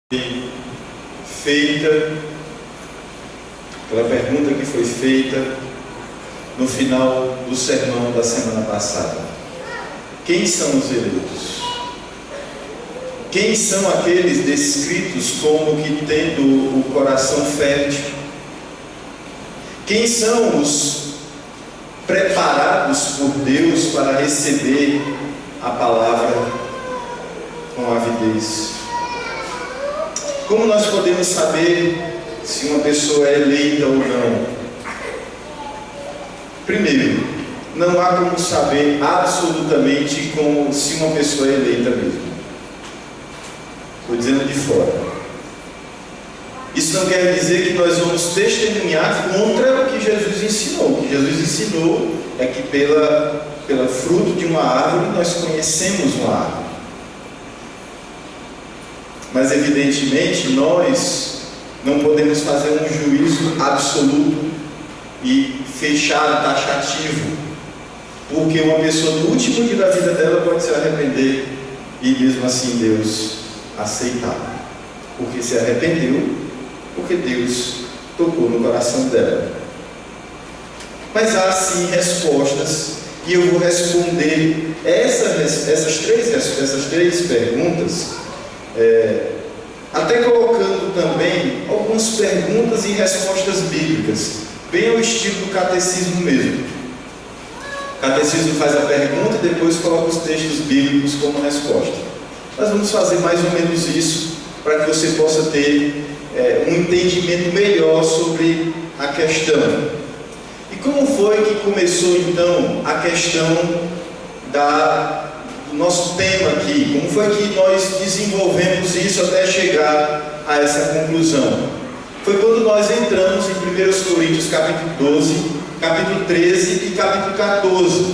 feita, aquela pergunta que foi feita no final do sermão da semana passada. Quem são os eleitos? Quem são aqueles descritos como que tendo o coração fértil? Quem são os preparados por Deus para receber a palavra com avidez? Como nós podemos saber se uma pessoa é eleita ou não? Primeiro, não há como saber absolutamente como se uma pessoa é eleita mesmo. Estou dizendo de fora. Isso não quer dizer que nós vamos testemunhar contra o que Jesus ensinou. O que Jesus ensinou é que pela fruto de uma árvore nós conhecemos uma árvore. Mas evidentemente nós não podemos fazer um juízo absoluto e fechado, taxativo, porque uma pessoa no último dia da vida dela pode se arrepender e mesmo assim Deus aceitar, porque se arrependeu, porque Deus tocou no coração dela. Mas há sim respostas, e eu vou responder essas três perguntas, até colocando também algumas perguntas e respostas bíblicas, bem ao estilo do catecismo mesmo. O catecismo faz a pergunta e depois coloca os textos bíblicos como resposta. Nós vamos fazer mais ou menos isso, para que você possa ter um entendimento melhor sobre a questão. E como foi que começou então a questão do nosso tema aqui? Como foi que nós desenvolvemos isso até chegar a essa conclusão? Foi quando nós entramos em 1 Coríntios capítulo 12, capítulo 13 e capítulo 14,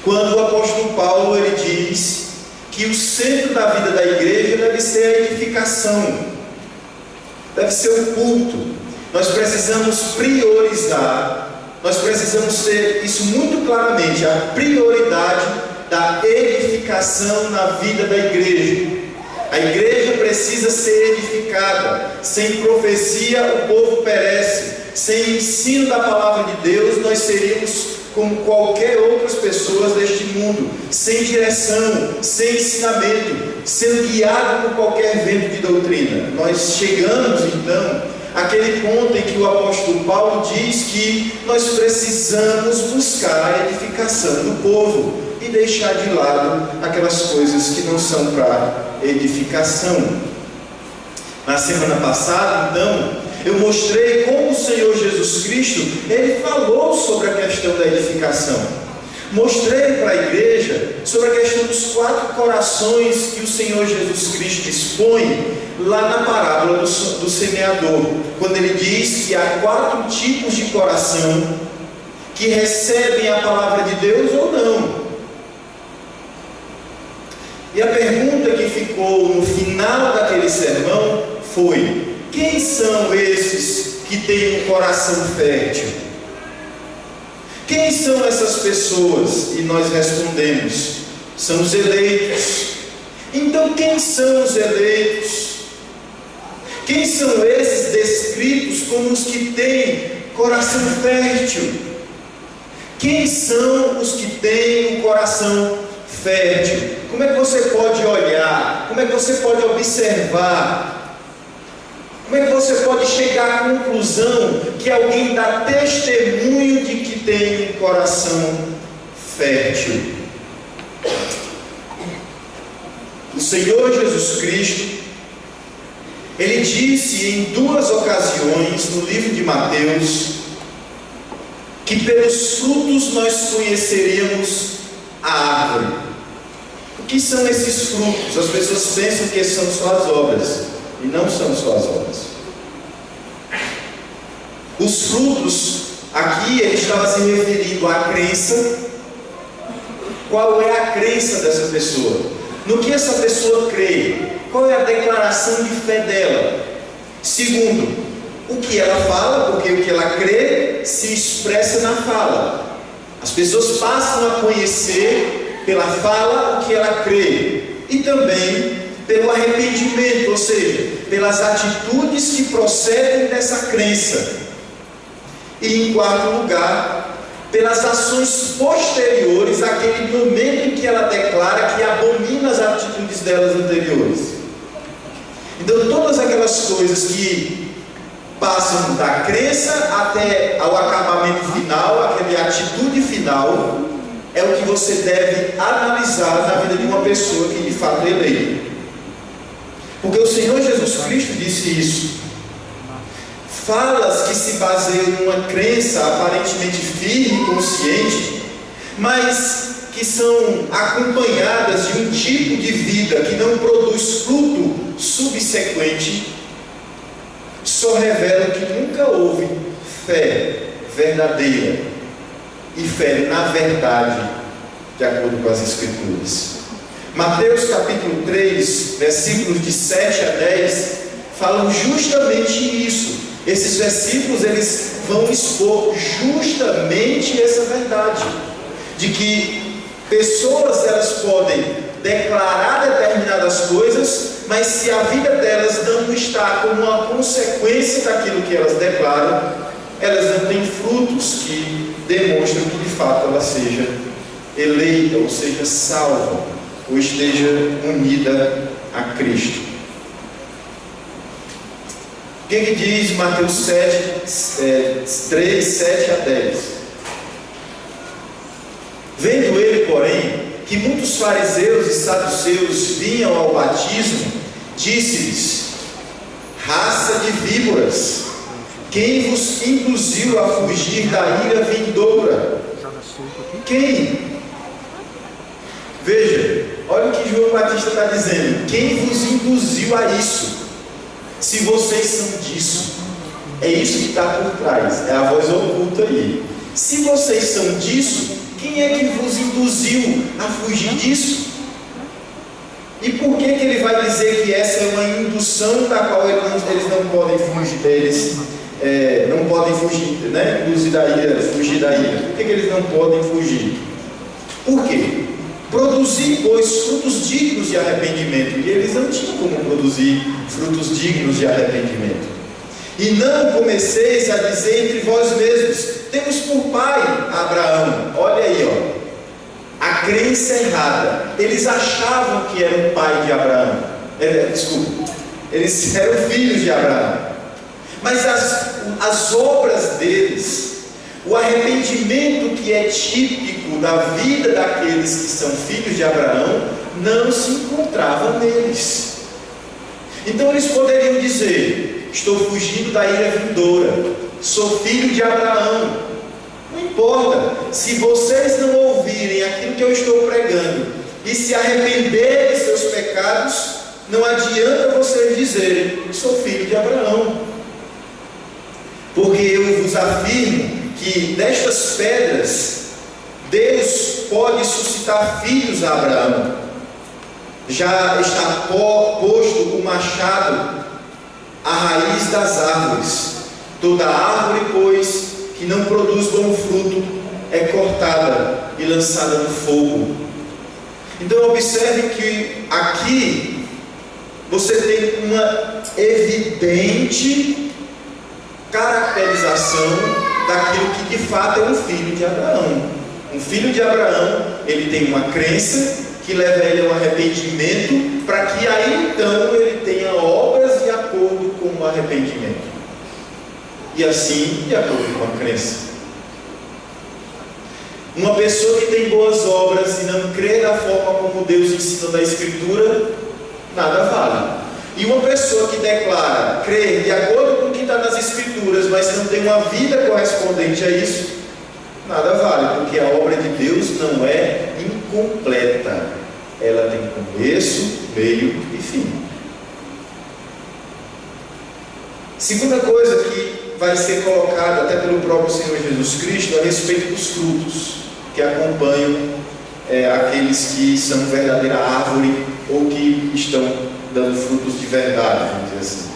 quando o apóstolo Paulo ele diz que o centro da vida da igreja deve ser a edificação, deve ser o culto. Nós precisamos priorizar, nós precisamos ter isso muito claramente, a prioridade da edificação na vida da igreja. A igreja precisa ser edificada. Sem profecia o povo perece. Sem ensino da palavra de Deus nós seríamos como qualquer outras pessoas deste mundo, sem direção, sem ensinamento, sendo guiado por qualquer vento de doutrina. Nós chegamos então àquele ponto em que o apóstolo Paulo diz que nós precisamos buscar a edificação do povo e deixar de lado aquelas coisas que não são para edificação. Na semana passada, então, eu mostrei como o Senhor Jesus Cristo, ele falou sobre a questão da edificação. Mostrei para a igreja sobre a questão dos 4 corações que o Senhor Jesus Cristo expõe lá na parábola do semeador, quando ele diz que há 4 tipos de coração que recebem a palavra de Deus ou não. E a pergunta que ficou no final daquele sermão foi: quem são esses que têm um coração fértil? Quem são essas pessoas? E nós respondemos: são os eleitos. Então quem são os eleitos? Quem são esses descritos como os que têm coração fértil? Quem são os que têm um coração fértil? Como é que você pode olhar? Como é que você pode observar? Como é que você pode chegar à conclusão que alguém dá testemunho de que tem um coração fértil? O Senhor Jesus Cristo, ele disse em 2 ocasiões no livro de Mateus que pelos frutos nós conheceríamos a árvore. O que são esses frutos? As pessoas pensam que são só as obras, e não são só as obras. Os frutos, aqui ele estava se referindo à crença. Qual é a crença dessa pessoa? No que essa pessoa crê? Qual é a declaração de fé dela? Segundo, o que ela fala, porque o que ela crê se expressa na fala. As pessoas passam a conhecer pela fala o que ela crê. E também pelo arrependimento, ou seja, pelas atitudes que procedem dessa crença. E em quarto lugar, pelas ações posteriores àquele momento em que ela declara que abomina as atitudes delas anteriores. Então, todas aquelas coisas que passam da crença até ao acabamento final, aquela atitude final, é o que você deve analisar na vida de uma pessoa que de fato é eleita. Porque o Senhor Jesus Cristo disse isso. Falas que se baseiam numa crença aparentemente firme e consciente, mas que são acompanhadas de um tipo de vida que não produz fruto subsequente, só revelam que nunca houve fé verdadeira e fé na verdade, de acordo com as Escrituras. Mateus capítulo 3, versículos de 7 a 10, falam justamente isso. Esses versículos, eles vão expor justamente essa verdade, de que pessoas, elas podem declarar determinadas coisas, mas se a vida delas não está como uma consequência daquilo que elas declaram, elas não têm frutos que demonstram que de fato ela seja eleita, ou seja, salva, ou esteja unida a Cristo. O que diz Mateus 3, 7 a 10? Vendo ele, porém, que muitos fariseus e saduceus vinham ao batismo, disse-lhes: raça de víboras, quem vos induziu a fugir da ira vindoura? Quem? Veja, olha o que João Batista está dizendo. Quem vos induziu a isso? Se vocês são disso, é isso que está por trás, é a voz oculta aí. Se vocês são disso, quem é que vos induziu a fugir disso? E por que ele vai dizer que essa é uma indução da qual eles não podem fugir? Não podem fugir, né? Induzir da ira, fugir da ira. Por que eles não podem fugir? Por quê? Produzir, pois, frutos dignos de arrependimento. E eles não tinham como produzir frutos dignos de arrependimento. E não comeceis a dizer entre vós mesmos: temos por pai Abraão. Olha aí, ó, a crença errada. Eles achavam que eram pai de Abraão. Eles eram filhos de Abraão. Mas as obras deles, o arrependimento que é típico da vida daqueles que são filhos de Abraão, não se encontrava neles. Então eles poderiam dizer: estou fugindo da ira vindoura, sou filho de Abraão. Não importa, se vocês não ouvirem aquilo que eu estou pregando e se arrependerem de seus pecados, não adianta vocês dizerem: sou filho de Abraão. Porque eu vos afirmo que destas pedras Deus pode suscitar filhos a Abraão. Já está posto o machado à raiz das árvores. Toda árvore, pois, que não produz bom fruto, é cortada e lançada no fogo. Então observe que aqui você tem uma evidente caracterização daquilo que de fato é um filho de Abraão. Um filho de Abraão, ele tem uma crença que leva ele ao arrependimento, para que aí então ele tenha obras de acordo com o arrependimento. E assim, de acordo com a crença. Uma pessoa que tem boas obras e não crê da forma como Deus ensina na Escritura, nada vale. E uma pessoa que declara crer de acordo com o que está nas Escrituras, mas não tem uma vida correspondente a isso, nada vale, porque a obra de Deus não é incompleta. Ela tem começo, meio e fim. Segunda coisa que vai ser colocada até pelo próprio Senhor Jesus Cristo a respeito dos frutos que acompanham aqueles que são verdadeira árvore ou que estão dando frutos de verdade, vamos dizer assim.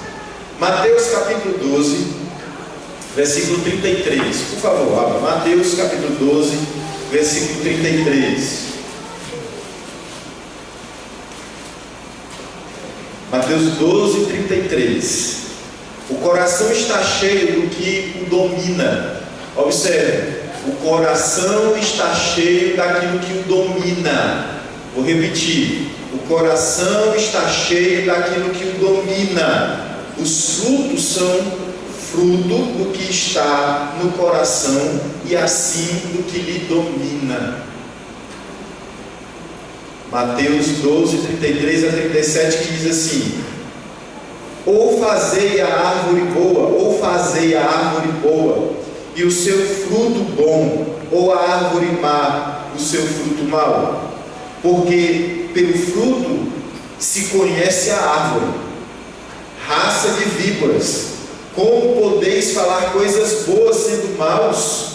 Mateus capítulo 12, versículo 33. Por favor, abra. Mateus capítulo 12, versículo 33. Mateus 12, 33. O coração está cheio do que o domina. Observe, o coração está cheio daquilo que o domina. Vou repetir, o coração está cheio daquilo que o domina. Os frutos são fruto do que está no coração e assim do que lhe domina. Mateus 12, 33 a 37, que diz assim: ou fazei a árvore boa, e o seu fruto bom, ou a árvore má, o seu fruto mau. Porque pelo fruto se conhece a árvore. Raça de víboras, como podeis falar coisas boas sendo maus?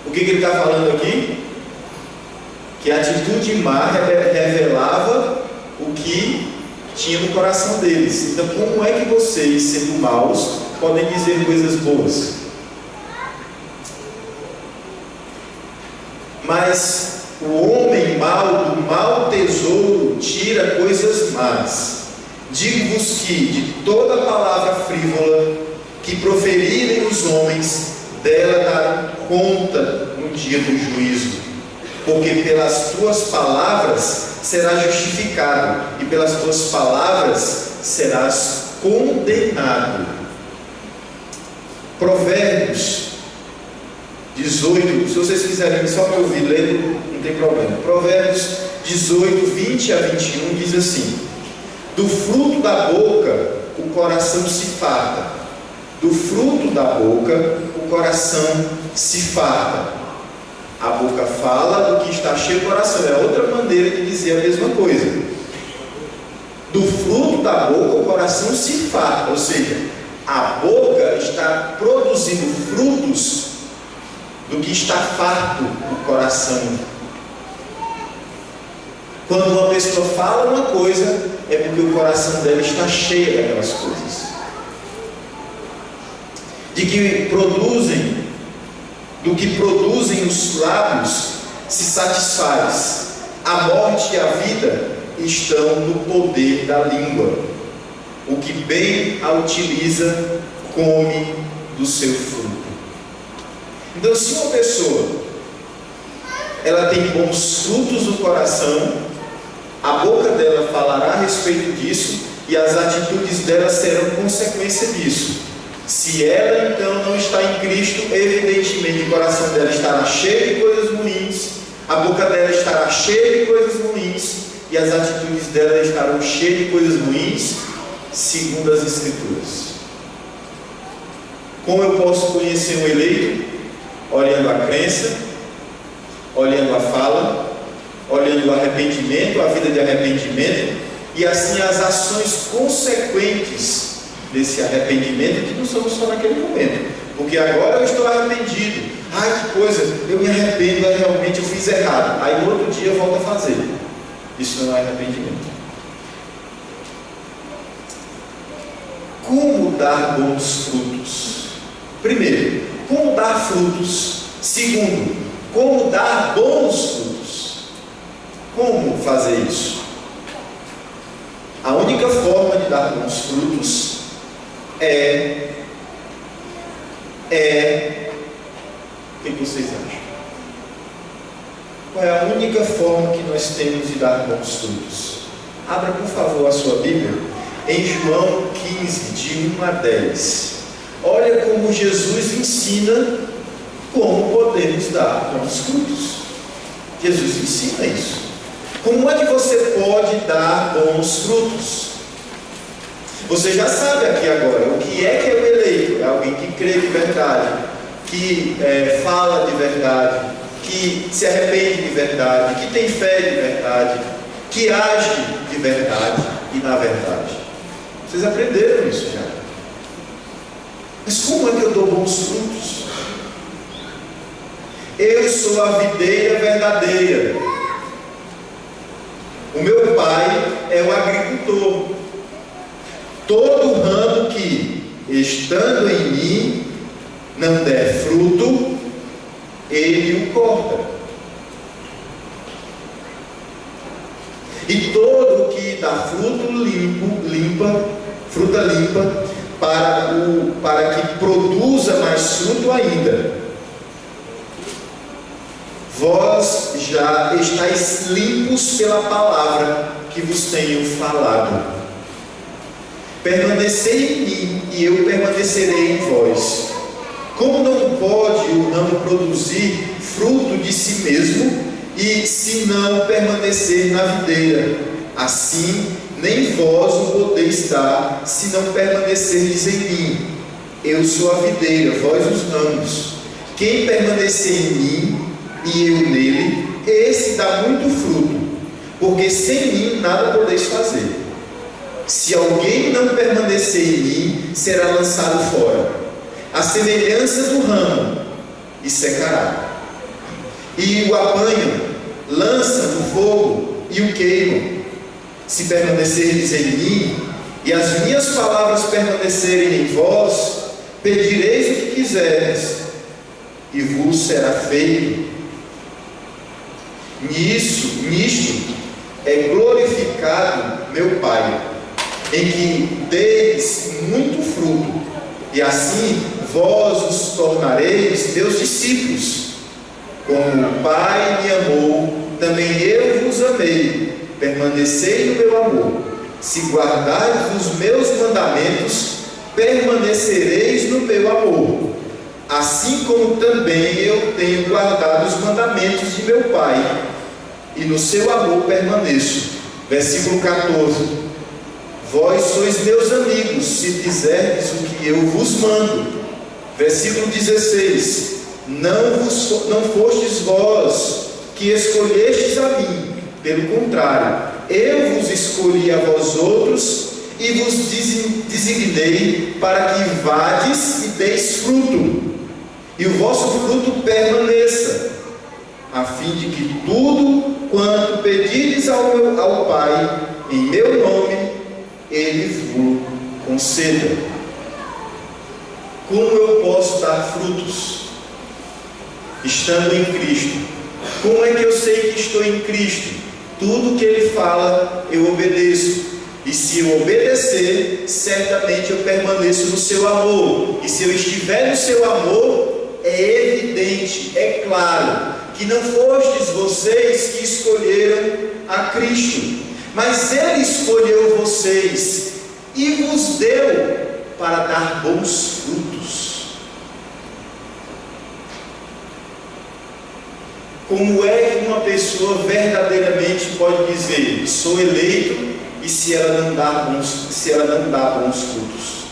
O que ele está falando aqui? Que a atitude má revelava o que tinha no coração deles. Então, como é que vocês, sendo maus, podem dizer coisas boas? Mas o homem mau, do mau tesouro, tira coisas más. Digo-vos que, de toda palavra frívola que proferirem os homens, dela darão conta no dia do juízo. Porque pelas tuas palavras serás justificado, e pelas tuas palavras serás condenado. Provérbios 18, se vocês quiserem só me ouvir lendo, não tem problema. Provérbios 18, 20 a 21 diz assim: do fruto da boca o coração se farta, do fruto da boca o coração se farta. A boca fala do que está cheio o coração, é outra maneira de dizer a mesma coisa. Do fruto da boca o coração se farta, ou seja, a boca está produzindo frutos do que está farto o coração. Quando uma pessoa fala uma coisa, é porque o coração dela está cheio daquelas coisas. Do que produzem os lábios se satisfaz. A morte e a vida estão no poder da língua. O que bem a utiliza, come do seu fruto. Então, se uma pessoa ela tem bons frutos no coração, a boca dela falará a respeito disso e as atitudes dela serão consequência disso. Se ela então não está em Cristo, evidentemente o coração dela estará cheio de coisas ruins, a boca dela estará cheia de coisas ruins e as atitudes dela estarão cheias de coisas ruins, segundo as Escrituras. Como eu posso conhecer um eleito? Olhando a crença, olhando a fala, olhando o arrependimento, a vida de arrependimento, e assim as ações consequentes desse arrependimento, que não são só naquele momento, porque agora eu estou arrependido, ai que coisa, eu me arrependo, realmente eu fiz errado, aí no outro dia eu volto a fazer. Isso não é arrependimento. Como dar bons frutos? Primeiro, como dar frutos? Segundo, como dar bons frutos? Como fazer isso? A única forma de dar bons frutos o que vocês acham? Qual é a única forma que nós temos de dar bons frutos? Abra por favor a sua Bíblia em João 15, de 1 a 10. Olha como Jesus ensina como podemos dar bons frutos. Jesus ensina isso. Como é que você pode dar bons frutos? Você já sabe aqui agora o que é o eleito. É alguém que crê de verdade, que fala de verdade, que se arrepende de verdade, que tem fé de verdade, que age de verdade e na verdade. Vocês aprenderam isso já. Mas como é que eu dou bons frutos? Eu sou a videira verdadeira. O meu pai é o agricultor. Todo ramo que, estando em mim, não der fruto, ele o corta. e todo o que dá fruta limpa, para que produza mais fruto ainda. Vós já estáis limpos pela palavra que vos tenho falado. Permanecei em mim, e eu permanecerei em vós. Como não pode o ramo produzir fruto de si mesmo, e se não permanecer na videira, assim nem vós o podeis dar, se não permanecerdes em mim. Eu sou a videira, vós os ramos. Quem permanecer em mim e eu nele, esse dá muito fruto, porque sem mim nada podeis fazer. Se alguém não permanecer em mim, será lançado fora, à semelhança do ramo, e secará. E o apanham, lançam no fogo e o queimam. Se permanecerdes em mim, e as minhas palavras permanecerem em vós, pedireis o que quiserdes, e vos será feito. Nisto é glorificado meu Pai, em que deis muito fruto, e assim vós os tornareis meus discípulos. Como o Pai me amou, também eu vos amei. Permanecei no meu amor. Se guardardes os meus mandamentos, permanecereis no meu amor, assim como também eu tenho guardado os mandamentos de meu Pai, e no seu amor permaneço. Versículo 14: Vós sois meus amigos, se fizerdes o que eu vos mando. Versículo 16: Não fostes vós que escolhestes a mim, pelo contrário, eu vos escolhi a vós outros, e vos designei para que vades e deis fruto, e o vosso fruto permaneça, a fim de que tudo quanto pedirdes ao Pai, em meu nome, Ele vos conceda. Como eu posso dar frutos estando em Cristo? Como é que eu sei que estou em Cristo? Tudo que Ele fala, eu obedeço. E se eu obedecer, certamente eu permaneço no seu amor. E se eu estiver no seu amor, é evidente, é claro, que não fostes vocês que escolheram a Cristo, mas Ele escolheu vocês e vos deu para dar bons frutos. Como é que uma pessoa verdadeiramente pode dizer, sou eleito, e se ela não dá bons frutos?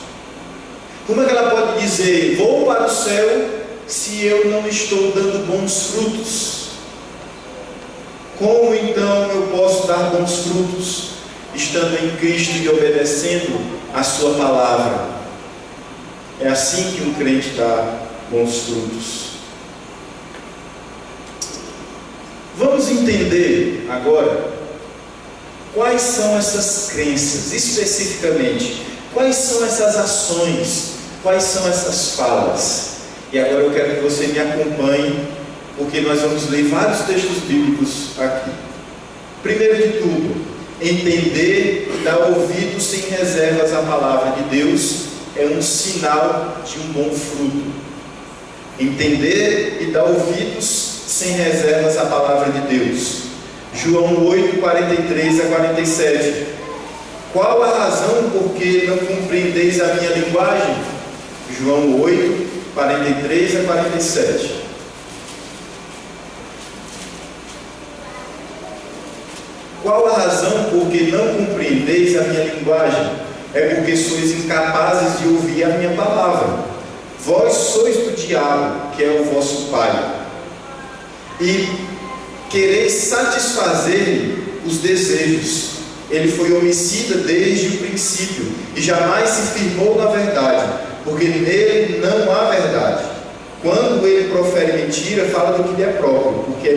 Como é que ela pode dizer, vou para o céu, se eu não estou dando bons frutos? Como então eu posso dar bons frutos, estando em Cristo e obedecendo a sua palavra? É assim que um crente dá bons frutos. Vamos entender agora quais são essas crenças, especificamente, quais são essas ações, quais são essas falas. E agora eu quero que você me acompanhe, porque nós vamos ler vários textos bíblicos aqui. Primeiro de tudo, entender e dar ouvido sem reservas à palavra de Deus é um sinal de um bom fruto. Entender e dar ouvidos sem reservas à palavra de Deus. João 8, 43 a 47. Qual a razão por que não compreendeis a minha linguagem? João 8, 43 a 47. Qual a razão por que não compreendeis a minha linguagem? É porque sois incapazes de ouvir a minha palavra. Vós sois do diabo, que é o vosso pai, e quereis satisfazer os desejos. Ele foi homicida desde o princípio, e jamais se firmou na verdade, porque nele não há verdade. Quando ele profere mentira, fala do que lhe é próprio, porque é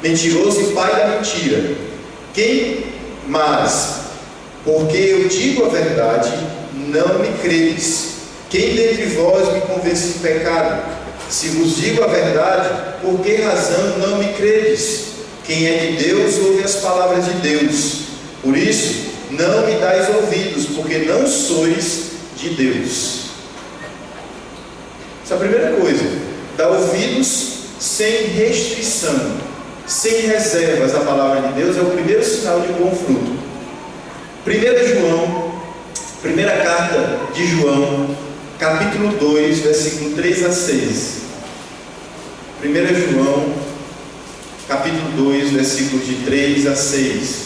mentiroso e pai da mentira. Mas, porque eu digo a verdade, não me credes. Quem dentre vós me convence de pecado? Se vos digo a verdade, por que razão não me credes? Quem é de Deus ouve as palavras de Deus. Por isso, não me dais ouvidos, porque não sois de Deus. Essa é a primeira coisa. Dá ouvidos sem restrição, sem reservas à palavra de Deus, é o primeiro sinal de bom fruto. Primeira carta de João, capítulo 2, versículo 3 a 6. 1 João, capítulo 2, versículos de 3 a 6.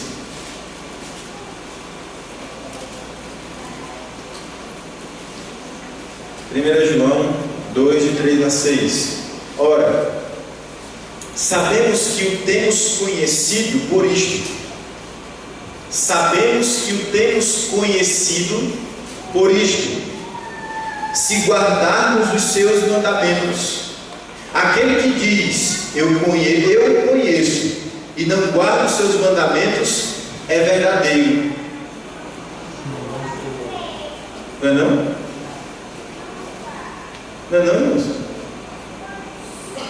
João 2, de 3 a 6. Ora, sabemos que o temos conhecido por isto. Sabemos que o temos conhecido por isto, se guardarmos os seus mandamentos. Aquele que diz, eu conheço, e não guarda os seus mandamentos, é verdadeiro. Não é não? Não é não, irmãos?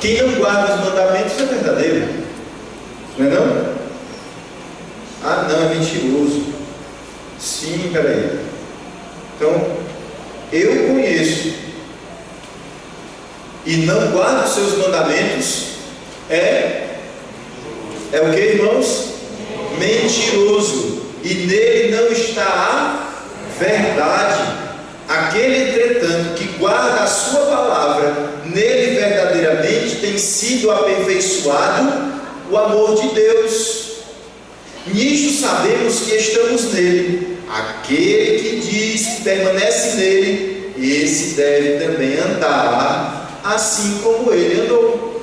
Quem não guarda os mandamentos é verdadeiro. Não é não? Ah não, é mentiroso. Sim, peraí. Então, eu conheço e não guardo os seus mandamentos, é o que, irmãos? Mentiroso, e nele não está a verdade. Aquele, entretanto, que guarda a sua palavra, nele verdadeiramente tem sido aperfeiçoado o amor de Deus. Nisto sabemos que estamos nele. Aquele que diz que permanece nele, esse deve também andar assim como ele andou.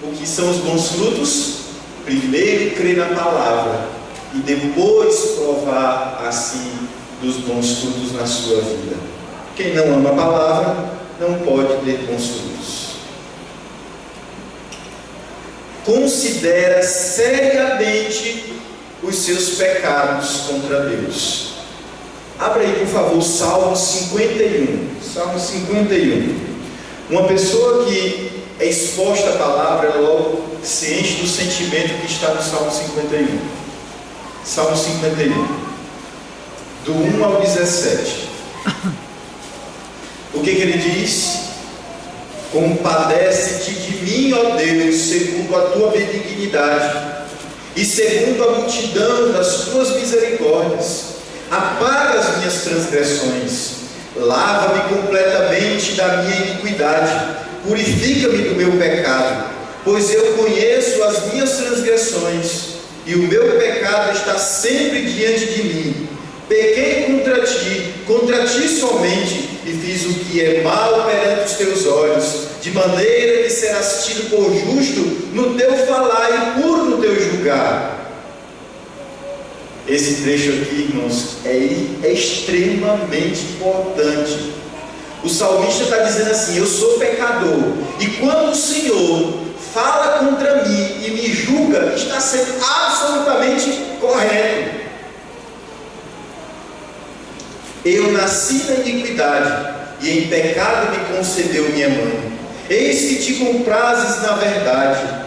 O que são os bons frutos? Primeiro crer na palavra e depois provar assim dos bons frutos na sua vida. Quem não ama a palavra não pode ter bons frutos. Considera seriamente os seus pecados contra Deus. Abra aí, por favor, Salmo 51. Salmo 51. Uma pessoa que é exposta à palavra, ela logo se enche do sentimento que está no Salmo 51. Salmo 51, do 1 ao 17. O que ele diz? Compadece-te de mim, ó Deus, segundo a tua benignidade e segundo a multidão das tuas misericórdias. Apaga as minhas transgressões, lava-me completamente da minha iniquidade, purifica-me do meu pecado, pois eu conheço as minhas transgressões, e o meu pecado está sempre diante de mim. Pequei contra ti somente, e fiz o que é mal perante os teus olhos, de maneira que serás tido por justo no teu falar e puro no teu julgar. Esse trecho aqui, irmãos, é extremamente importante. O salmista está dizendo assim: eu sou pecador, e quando o Senhor fala contra mim e me julga, está sendo absolutamente correto. Eu nasci na iniquidade, e em pecado me concebeu minha mãe. Eis que te comprases na verdade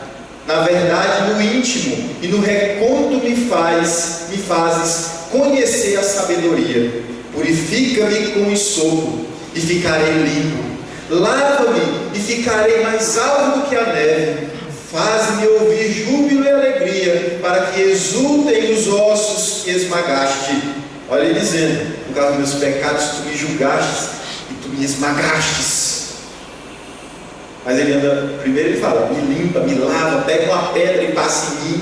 no íntimo, e no recôndito me fazes conhecer a sabedoria. Purifica-me com esopo, e ficarei limpo. Lava-me, e ficarei mais alto do que a neve. Faz-me ouvir júbilo e alegria, para que exultem os ossos que esmagaste. Olha ele dizendo: por causa dos meus pecados tu me julgastes e tu me esmagastes. Mas ele anda, primeiro ele fala: me limpa, me lava, pega uma pedra e passa em mim.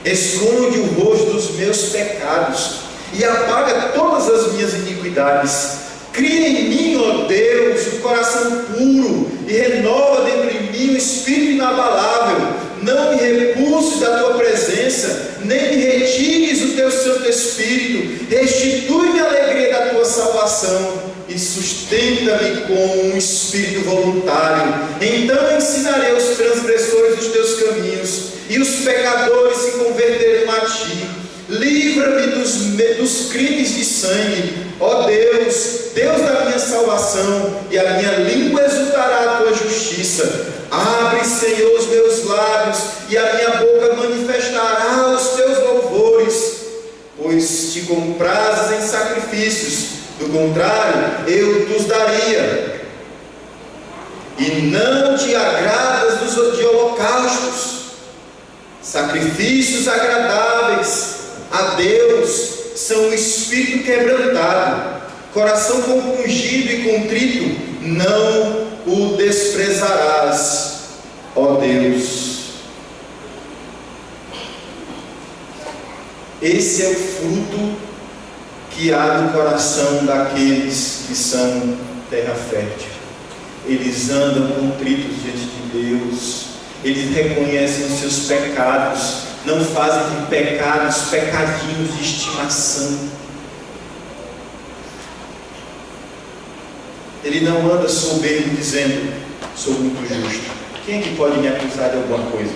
Esconde o rosto dos meus pecados e apaga todas as minhas iniquidades. Cria em mim, ó Deus, um coração puro, e renova dentro de mim um espírito inabalável. Não me repulses da tua presença, nem me retires o teu Santo Espírito. Restitui-me a alegria da tua salvação e sustenta-me com um espírito voluntário. Então ensinarei aos transgressores os teus caminhos, e os pecadores se converterão a ti. Livra-me dos crimes de sangue, ó Deus, Deus da minha salvação, e a minha língua exultará a tua justiça. Abre, Senhor, os meus lábios, e a minha boca manifestará os teus louvores, pois te comprazes em sacrifícios, do contrário, eu te os daria. E não te agradas de holocaustos, sacrifícios agradáveis a Deus são o espírito quebrantado, coração compungido e contrito, não o desprezarás, ó Deus. Esse é o fruto que há no coração daqueles que são terra fértil. Eles andam contritos diante de Deus, eles reconhecem os seus pecados, não fazem de pecados pecadinhos de estimação. Ele não anda soberbo dizendo: sou muito justo, quem é que pode me acusar de alguma coisa?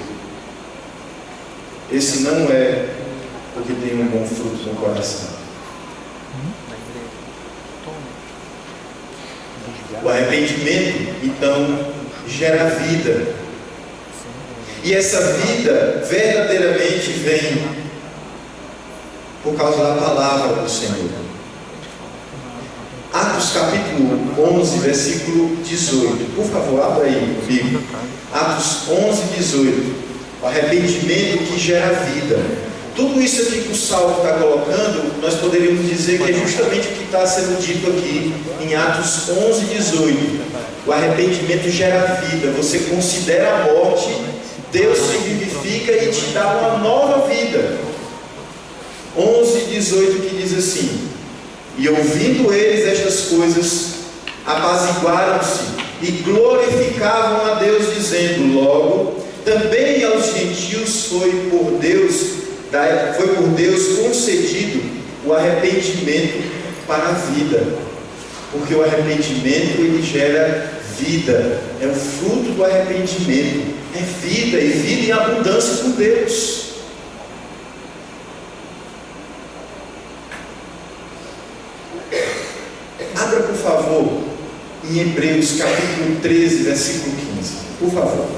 Esse não é porque tem um bom fruto no coração. O arrependimento, então, gera vida. E essa vida verdadeiramente vem por causa da palavra do Senhor. Atos capítulo 11, versículo 18. Por favor, abra aí comigo. Atos 11, 18. O arrependimento que gera vida. Tudo isso aqui que o Saulo está colocando, nós poderíamos dizer que é justamente o que está sendo dito aqui em Atos 11, 18. O arrependimento gera vida. Você considera a morte, Deus te vivifica e te dá uma nova vida. 11, 18 que diz assim: e ouvindo eles estas coisas, apaziguaram-se e glorificavam a Deus, dizendo: logo, também aos gentios foi por Deus concedido o arrependimento para a vida. Porque o arrependimento, ele gera vida. É o fruto do arrependimento. É vida, e vida em abundância com Deus. Abra, por favor, em Hebreus capítulo 13, versículo 15. Por favor.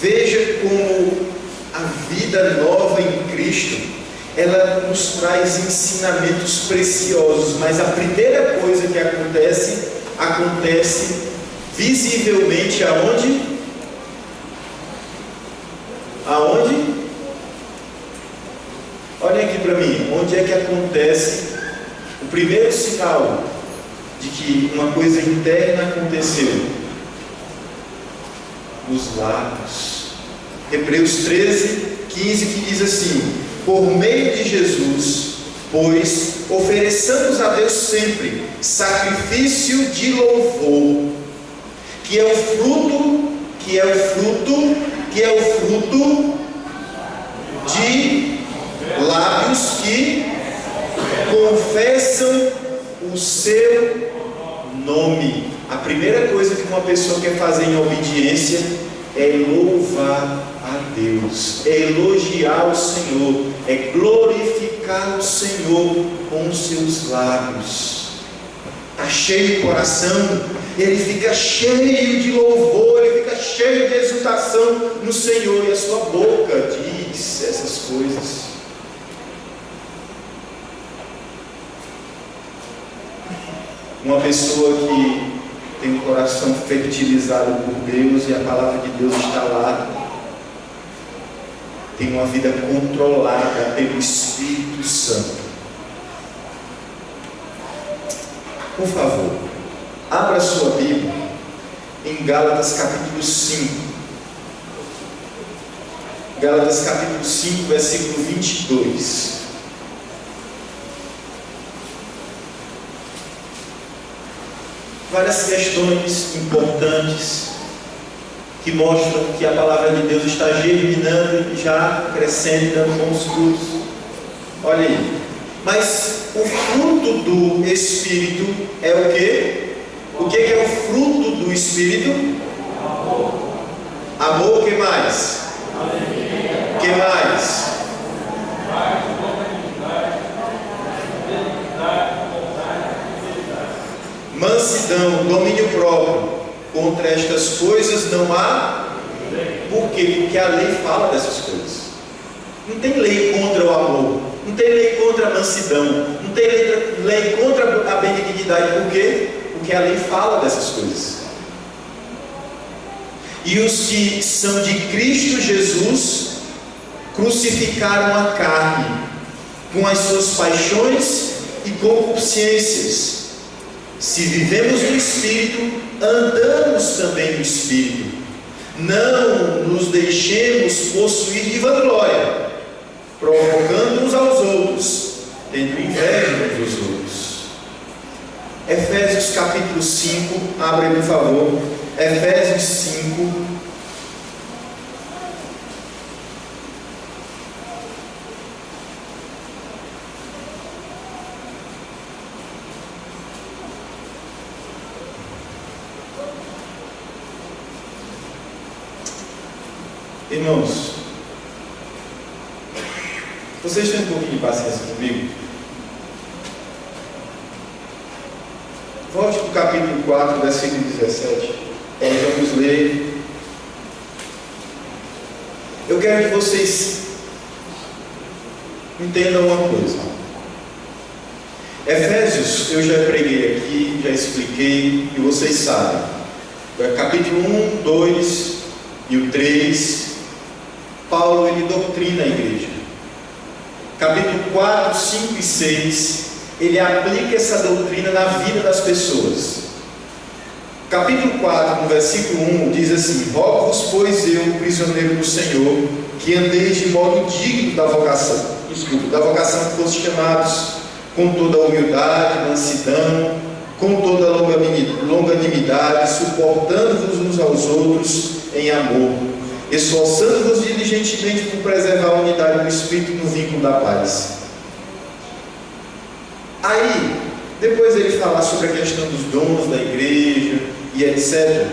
Veja como a vida nova em Cristo, ela nos traz ensinamentos preciosos. Mas a primeira coisa que acontece visivelmente aonde? Aonde? Olhem aqui para mim, onde é que acontece o primeiro sinal de que uma coisa interna aconteceu? Nos lábios. Hebreus 13, 15, que diz assim: por meio de Jesus, pois ofereçamos a Deus sempre sacrifício de louvor, que é o fruto de lábios que confessam o seu nome. A primeira coisa que uma pessoa quer fazer em obediência é louvar a Deus, é elogiar o Senhor, é glorificar o Senhor com os seus lábios. Está cheio o coração, ele fica cheio de louvor, ele fica cheio de exultação no Senhor, e a sua boca diz essas coisas. Uma pessoa que tem um coração fertilizado por Deus e a palavra de Deus está lá, tem uma vida controlada pelo Espírito Santo. Por favor, abra sua Bíblia em Gálatas capítulo 5. Gálatas capítulo 5, versículo 22. Várias questões importantes que mostram que a palavra de Deus está germinando e já crescendo e dando bons frutos. Olha aí. Mas o fruto do Espírito é o quê? O que é o fruto do Espírito? Amor. Amor, o que mais? O que mais? mansidão, domínio próprio. Contra estas coisas não há. Por quê? Porque a lei fala dessas coisas. Não tem lei contra o amor, não tem lei contra a mansidão, não tem lei contra a benignidade. Por quê? Porque a lei fala dessas coisas. E os que são de Cristo Jesus crucificaram a carne com as suas paixões e concupiscências. Se vivemos no Espírito, andamos também no Espírito. Não nos deixemos possuir de vanglória, provocando uns aos outros, tendo inveja uns dos outros. Efésios capítulo 5, abre por favor. Efésios 5. Irmãos, vocês têm um pouquinho de paciência comigo? Volte para o capítulo 4, versículo 17. Nós vamos ler. Eu quero que vocês entendam uma coisa. Efésios, eu já preguei aqui, já expliquei, e vocês sabem. Capítulo 1, 2 e o 3. Paulo, ele doutrina a igreja. Capítulo 4, 5 e 6, ele aplica essa doutrina na vida das pessoas. Capítulo 4, no versículo 1, diz assim: rogo-vos, pois eu, prisioneiro do Senhor, que andeis de modo digno da vocação que foste chamados, com toda a humildade, mansidão, com toda a longanimidade, suportando-vos uns aos outros em amor, esforçando-vos diligentemente por preservar a unidade do Espírito no vínculo da paz. Aí, depois ele falar sobre a questão dos dons da igreja e etc.,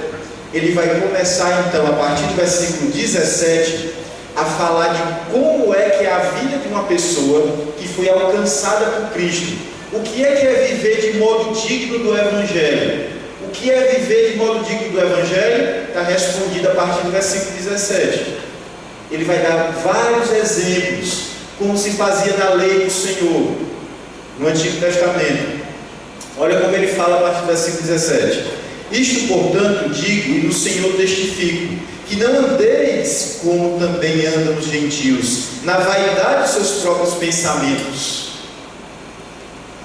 ele vai começar então, a partir do versículo 17, a falar de como é que é a vida de uma pessoa que foi alcançada por Cristo. O que é viver de modo digno do Evangelho? O que é viver de modo digno do Evangelho? Está respondido a partir do versículo 17. Ele vai dar vários exemplos, como se fazia na lei do Senhor, no Antigo Testamento. Olha como ele fala a partir do versículo 17. Isto, portanto, digo e no Senhor testifico, que não andeis como também andam os gentios, na vaidade dos seus próprios pensamentos,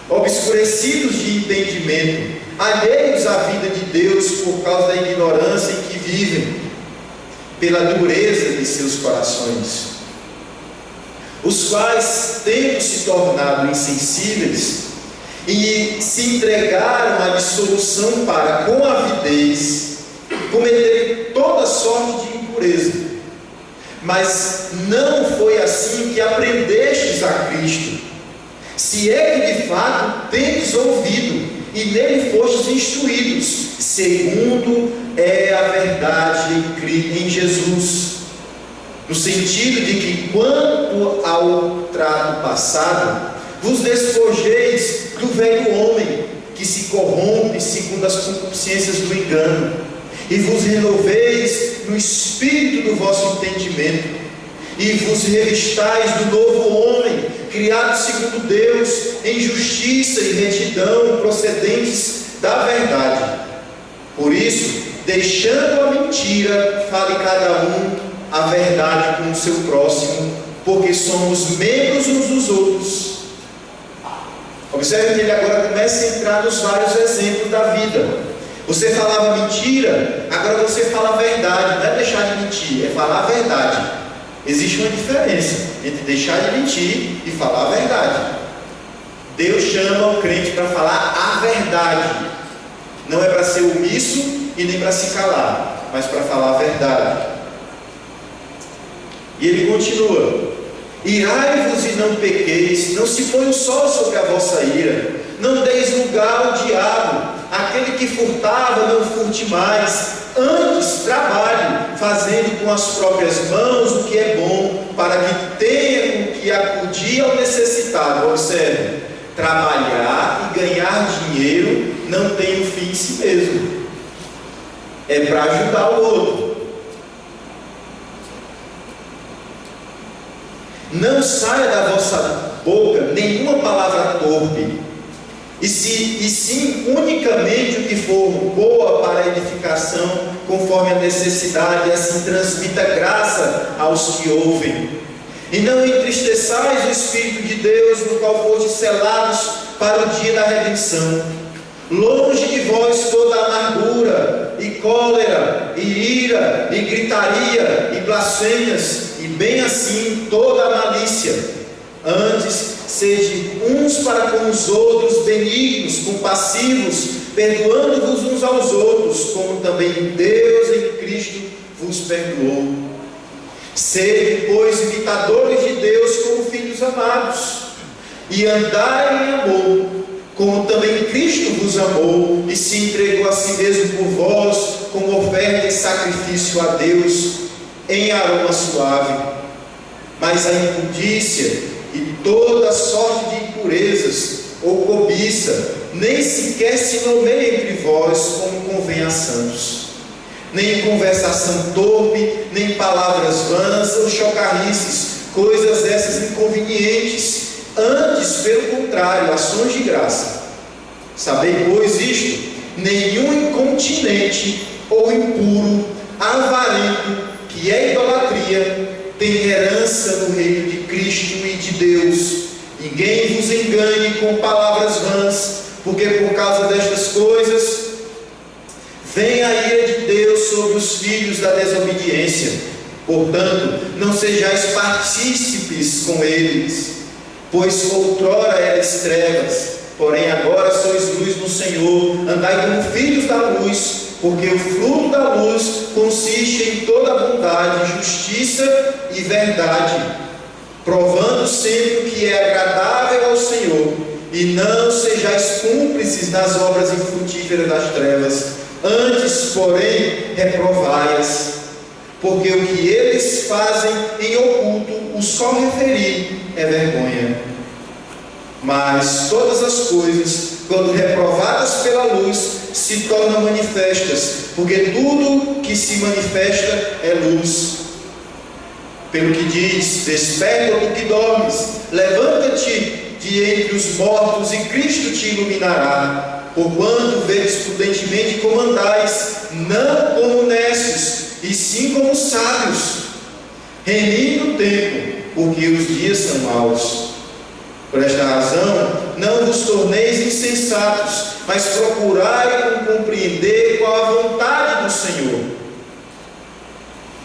obscurecidos de entendimento, alheios à vida de Deus por causa da ignorância em que vivem, pela dureza de seus corações, os quais, tendo se tornado insensíveis, e se entregaram à dissolução para, com avidez, cometerem toda sorte de impureza. Mas não foi assim que aprendestes a Cristo, se é que de fato tendes ouvido e nele fostes instruídos, segundo é a verdade em Jesus, no sentido de que, quanto ao trato passado, vos despojeis do velho homem, que se corrompe segundo as concupiscências do engano, e vos renoveis no espírito do vosso entendimento, e vos revistais do novo homem, criado segundo Deus, em justiça e retidão, procedentes da verdade. Por isso, deixando a mentira, fale cada um a verdade com o seu próximo, porque somos membros uns dos outros. Observe que ele agora começa a entrar nos vários exemplos da vida. Você falava mentira, agora você fala a verdade. Não é deixar de mentir, é falar a verdade. Existe uma diferença entre deixar de mentir e falar a verdade. Deus chama o crente para falar a verdade. Não é para ser omisso e nem para se calar, mas para falar a verdade. E ele continua: irai-vos e não pequeis, não se põe o sol sobre a vossa ira, não deis lugar ao diabo, aquele que furtava não furte mais, antes trabalhe, fazendo com as próprias mãos o que é bom, para que tenha com que acudir ao necessitado. Observe, trabalhar e ganhar dinheiro não tem um fim em si mesmo. É para ajudar o outro. Não saia da vossa boca nenhuma palavra torpe, e sim unicamente o que for boa para a edificação, conforme a necessidade, e assim transmita graça aos que ouvem. E não entristeçais o Espírito de Deus, no qual fostes selados para o dia da redenção. Longe de vós toda amargura, e cólera, e ira, e gritaria, e blasfêmias, e bem assim toda a malícia. Antes, sede uns para com os outros benignos, compassivos, perdoando-vos uns aos outros, como também Deus em Cristo vos perdoou. Sede, pois, imitadores de Deus como filhos amados, e andai em amor, como também Cristo vos amou, e se entregou a si mesmo por vós, como oferta e sacrifício a Deus, em aroma suave. Mas a impudícia e toda sorte de impurezas, ou cobiça, nem sequer se nomeia entre vós, como convém a santos. Nem conversação torpe, nem palavras vãs ou chocarrices, coisas essas inconvenientes, antes, pelo contrário, ações de graça. Sabei, pois, isto: nenhum incontinente ou impuro, avarento, que é idolatria, tem herança no reino de Cristo e de Deus. Ninguém vos engane com palavras vãs, porque por causa destas coisas vem a ira de Deus sobre os filhos da desobediência. Portanto, não sejais partícipes com eles, pois outrora erais trevas, porém agora sois luz no Senhor. Andai como filhos da luz, porque o fruto da luz consiste em toda bondade, justiça e verdade, provando sempre o que é agradável ao Senhor, e não sejais cúmplices nas obras infrutíferas das trevas. Antes, porém, reprovai-as, porque o que eles fazem em oculto, o só referir é vergonha. Mas todas as coisas, quando reprovadas pela luz, se tornam manifestas, porque tudo que se manifesta é luz. Pelo que diz: desperta do que dormes, levanta-te de entre os mortos, e Cristo te iluminará. Porquanto vedes prudentemente como andais, não como necios, e sim como sábios, remindo o tempo, porque os dias são maus. Por esta razão, não vos torneis insensatos, mas procurai compreender qual a vontade do Senhor.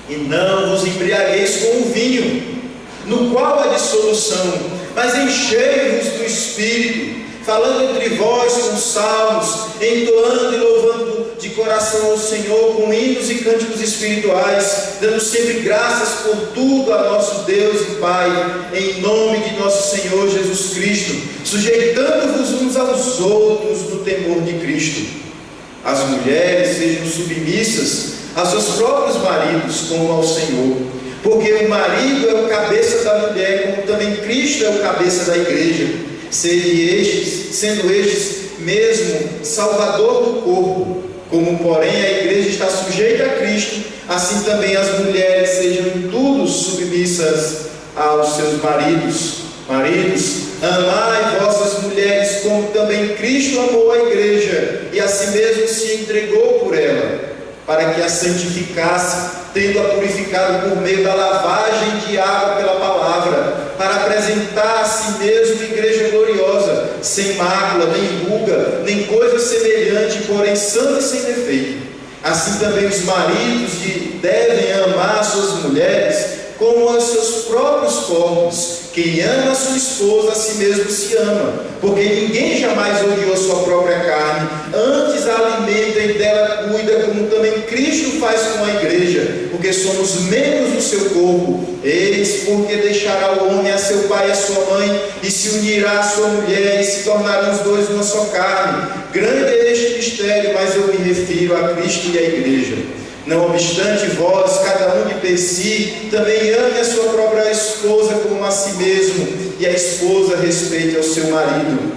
E não vos embriagueis com o vinho, no qual há dissolução, mas enchei-vos do Espírito, falando entre vós com salmos, entoando e louvando de coração ao Senhor com hinos e cânticos espirituais, dando sempre graças por tudo a nosso Deus e Pai, em nome de nosso Senhor Jesus Cristo, sujeitando-vos uns aos outros no temor de Cristo. As mulheres sejam submissas a seus próprios maridos, como ao Senhor, porque o marido é o cabeça da mulher, como também Cristo é o cabeça da igreja, sendo estes mesmo Salvador do corpo. Como, porém, a igreja está sujeita a Cristo, assim também as mulheres sejam em tudo submissas aos seus maridos. Maridos, amai vossas mulheres, como também Cristo amou a igreja, e a si mesmo se entregou por ela, para que a santificasse, tendo-a purificado por meio da lavagem de água pela palavra, para apresentar a si mesmo igreja gloriosa, sem mácula, nem ruga, nem coisa semelhante, porém santa e sem defeito. Assim também os maridos devem amar suas mulheres como aos seus próprios corpos. Quem ama a sua esposa, a si mesmo se ama, porque ninguém jamais odiou sua própria carne, antes a alimenta e dela cuida, como também Cristo faz com a igreja, porque somos membros do seu corpo. Eis porque deixará o homem a seu pai e a sua mãe, e se unirá à sua mulher, e se tornarão os dois uma só carne. Grande é este mistério, mas eu me refiro a Cristo e à igreja. Não obstante, vós, cada um de per si, também ame a sua própria esposa como a si mesmo, e a esposa respeite ao seu marido.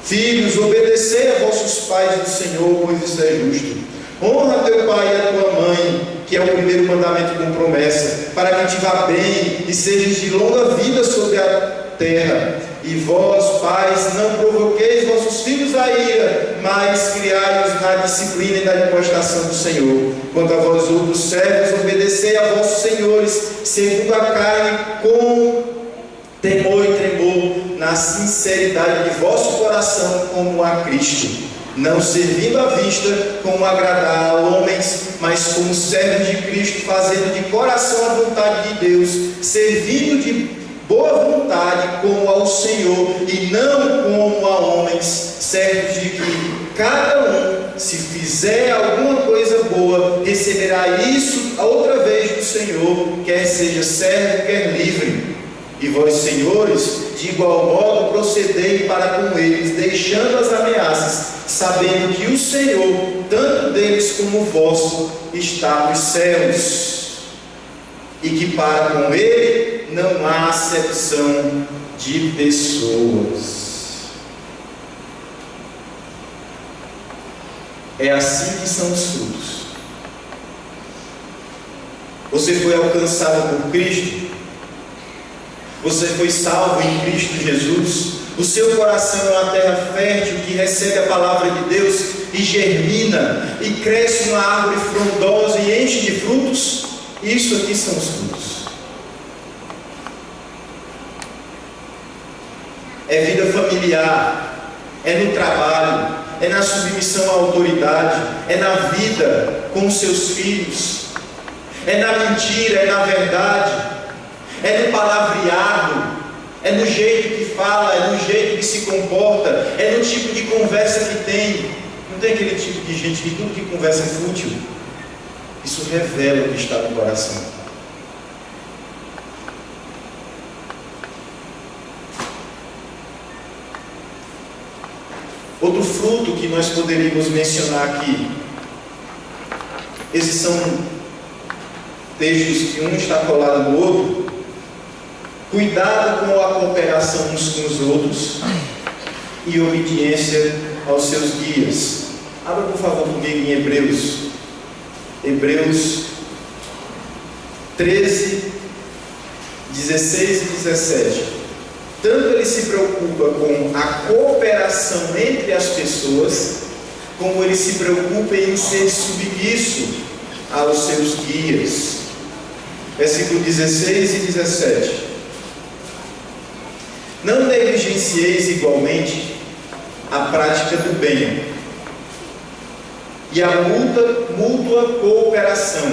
Filhos, obedecei a vossos pais do Senhor, pois isso é justo. Honra teu pai e a tua mãe, que é o primeiro mandamento com promessa, para que te vá bem e sejas de longa vida sobre a terra. E vós, pais, não provoqueis vossos filhos à ira, mas criai-os na disciplina e na demonstração do Senhor. Quanto a vós outros servos, obedecei a vossos senhores, segundo a carne, com temor e tremor, na sinceridade de vosso coração, como a Cristo, não servindo à vista como agradar a homens, mas como servos de Cristo, fazendo de coração a vontade de Deus, servindo de boa vontade como ao Senhor e não como a homens, certos de que cada um, se fizer alguma coisa boa, receberá isso outra vez do Senhor, quer seja servo, quer livre. E vós, senhores, de igual modo procedei para com eles, deixando as ameaças, sabendo que o Senhor, tanto deles como vós, está nos céus, e que para com ele não há acepção de pessoas. É assim que são os frutos. Você foi alcançado por Cristo, você foi salvo em Cristo Jesus, o seu coração é uma terra fértil que recebe a palavra de Deus e germina e cresce uma árvore frondosa e enche de frutos. Isso aqui são os frutos. É vida familiar, é no trabalho, é na submissão à autoridade, é na vida com os seus filhos, é na mentira, é na verdade, é no palavreado, é no jeito que fala, é no jeito que se comporta, é no tipo de conversa que tem. Não tem aquele tipo de gente que tudo que conversa é fútil. Isso revela o que está no coração. Outro fruto que nós poderíamos mencionar aqui, esses são textos que um está colado no outro. Cuidado com a cooperação uns com os outros e obediência aos seus guias. Abra por favor comigo em Hebreus 13, 16 e 17. Tanto ele se preocupa com a cooperação entre as pessoas, como ele se preocupa em ser submisso aos seus guias. Versículo 16 e 17. Não negligencieis igualmente a prática do bem e a mútua cooperação,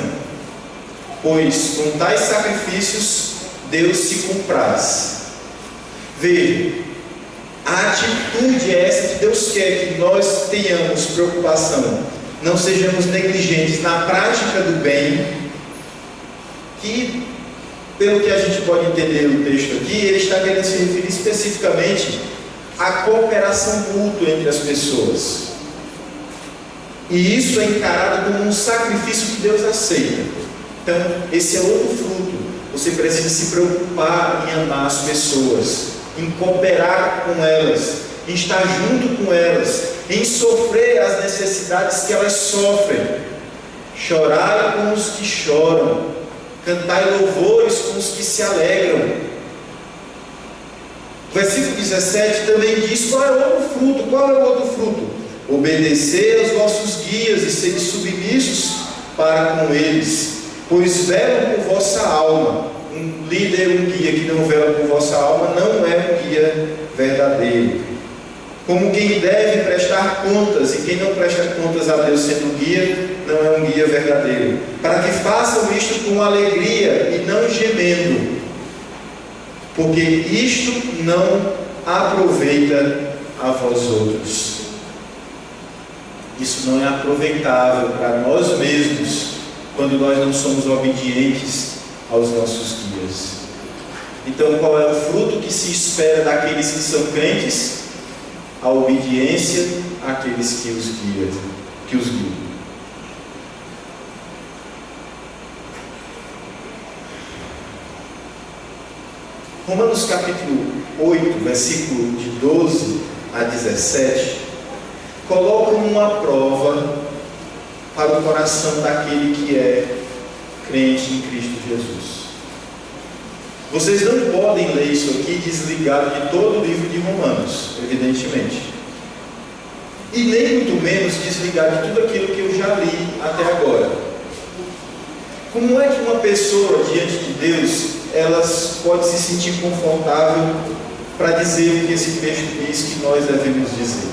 pois com tais sacrifícios Deus se compraz. Veja, a atitude é essa que Deus quer que nós tenhamos preocupação, não sejamos negligentes na prática do bem, que, pelo que a gente pode entender o texto aqui, ele está querendo se referir especificamente à cooperação mútua entre as pessoas. E isso é encarado como um sacrifício que Deus aceita. Então, esse é outro fruto. Você precisa se preocupar em amar as pessoas, em cooperar com elas, em estar junto com elas, em sofrer as necessidades que elas sofrem. Chorai com os que choram, cantai louvores com os que se alegram. O versículo 17 também diz qual é o outro fruto. Qual é o outro fruto? Obedecei aos vossos guias e sede submissos para com eles, pois velam por vossa alma. Um líder, um guia que não vela por vossa alma não é um guia verdadeiro. Como quem deve prestar contas, e quem não presta contas a Deus sendo guia, não é um guia verdadeiro. Para que façam isto com alegria e não gemendo, porque isto não aproveita a vós outros. Isso não é aproveitável para nós mesmos, quando nós não somos obedientes aos nossos guias. Então, qual é o fruto que se espera daqueles que são crentes? A obediência àqueles que os guiam. Romanos capítulo 8, versículo de 12 a 17, colocam uma prova para o coração daquele que é crente em Cristo Jesus. Vocês não podem ler isso aqui desligado de todo o livro de Romanos, evidentemente. E nem muito menos desligado de tudo aquilo que eu já li até agora. Como é que uma pessoa diante de Deus, ela pode se sentir confortável para dizer o que esse texto diz que nós devemos dizer?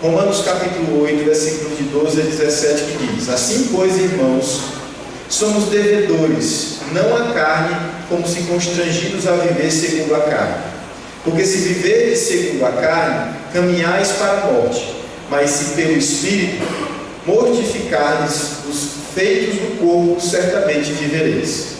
Romanos capítulo 8, versículos de 12 a 17, que diz: assim, pois, irmãos, somos devedores, não à carne, como se constrangidos a viver segundo a carne. Porque se viverdes segundo a carne, caminhais para a morte, mas se pelo Espírito mortificardes os feitos do corpo, certamente vivereis.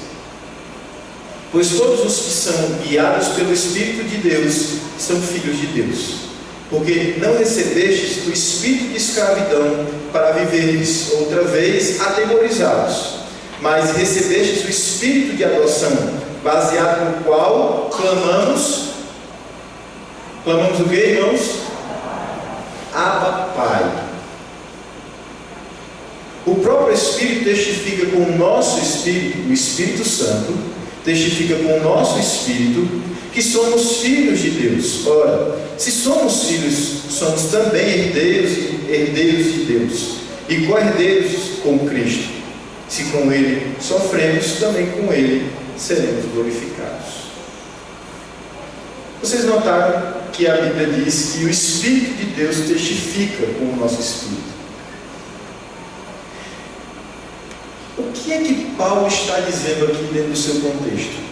Pois todos os que são guiados pelo Espírito de Deus são filhos de Deus. Porque não recebestes o espírito de escravidão para viverdes outra vez atemorizados, mas recebestes o espírito de adoção, baseado no qual clamamos o que, irmãos? Abba, Pai. O próprio Espírito testifica com o nosso Espírito, o Espírito Santo, testifica com o nosso Espírito, que somos filhos de Deus. Ora, se somos filhos, somos também herdeiros de Deus, e co-herdeiros com Cristo. Se com Ele sofremos, também com Ele seremos glorificados. Vocês notaram que a Bíblia diz que o Espírito de Deus testifica com o nosso Espírito. O que é que Paulo está dizendo aqui dentro do seu contexto?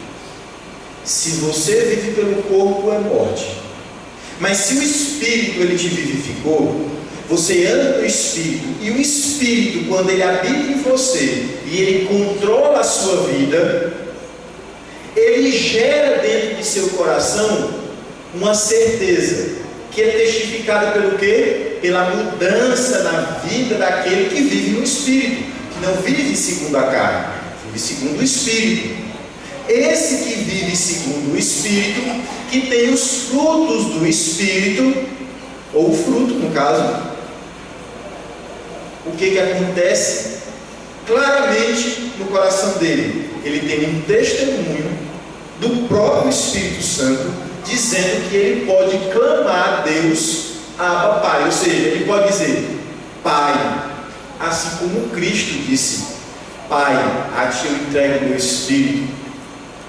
Se você vive pelo corpo, é morte. Mas se o Espírito ele te vivificou, você anda no Espírito, e o Espírito, quando ele habita em você e ele controla a sua vida, ele gera dentro de seu coração uma certeza que é testificada pelo quê? Pela mudança na vida daquele que vive no Espírito, que não vive segundo a carne, vive segundo o Espírito. Esse que vive segundo o Espírito, que tem os frutos do Espírito, ou o fruto no caso, o que acontece? Claramente no coração dele, ele tem um testemunho do próprio Espírito Santo, dizendo que ele pode clamar a Deus, Abba, Pai. Ou seja, ele pode dizer, Pai, assim como Cristo disse, Pai, a ti eu entrego o meu Espírito.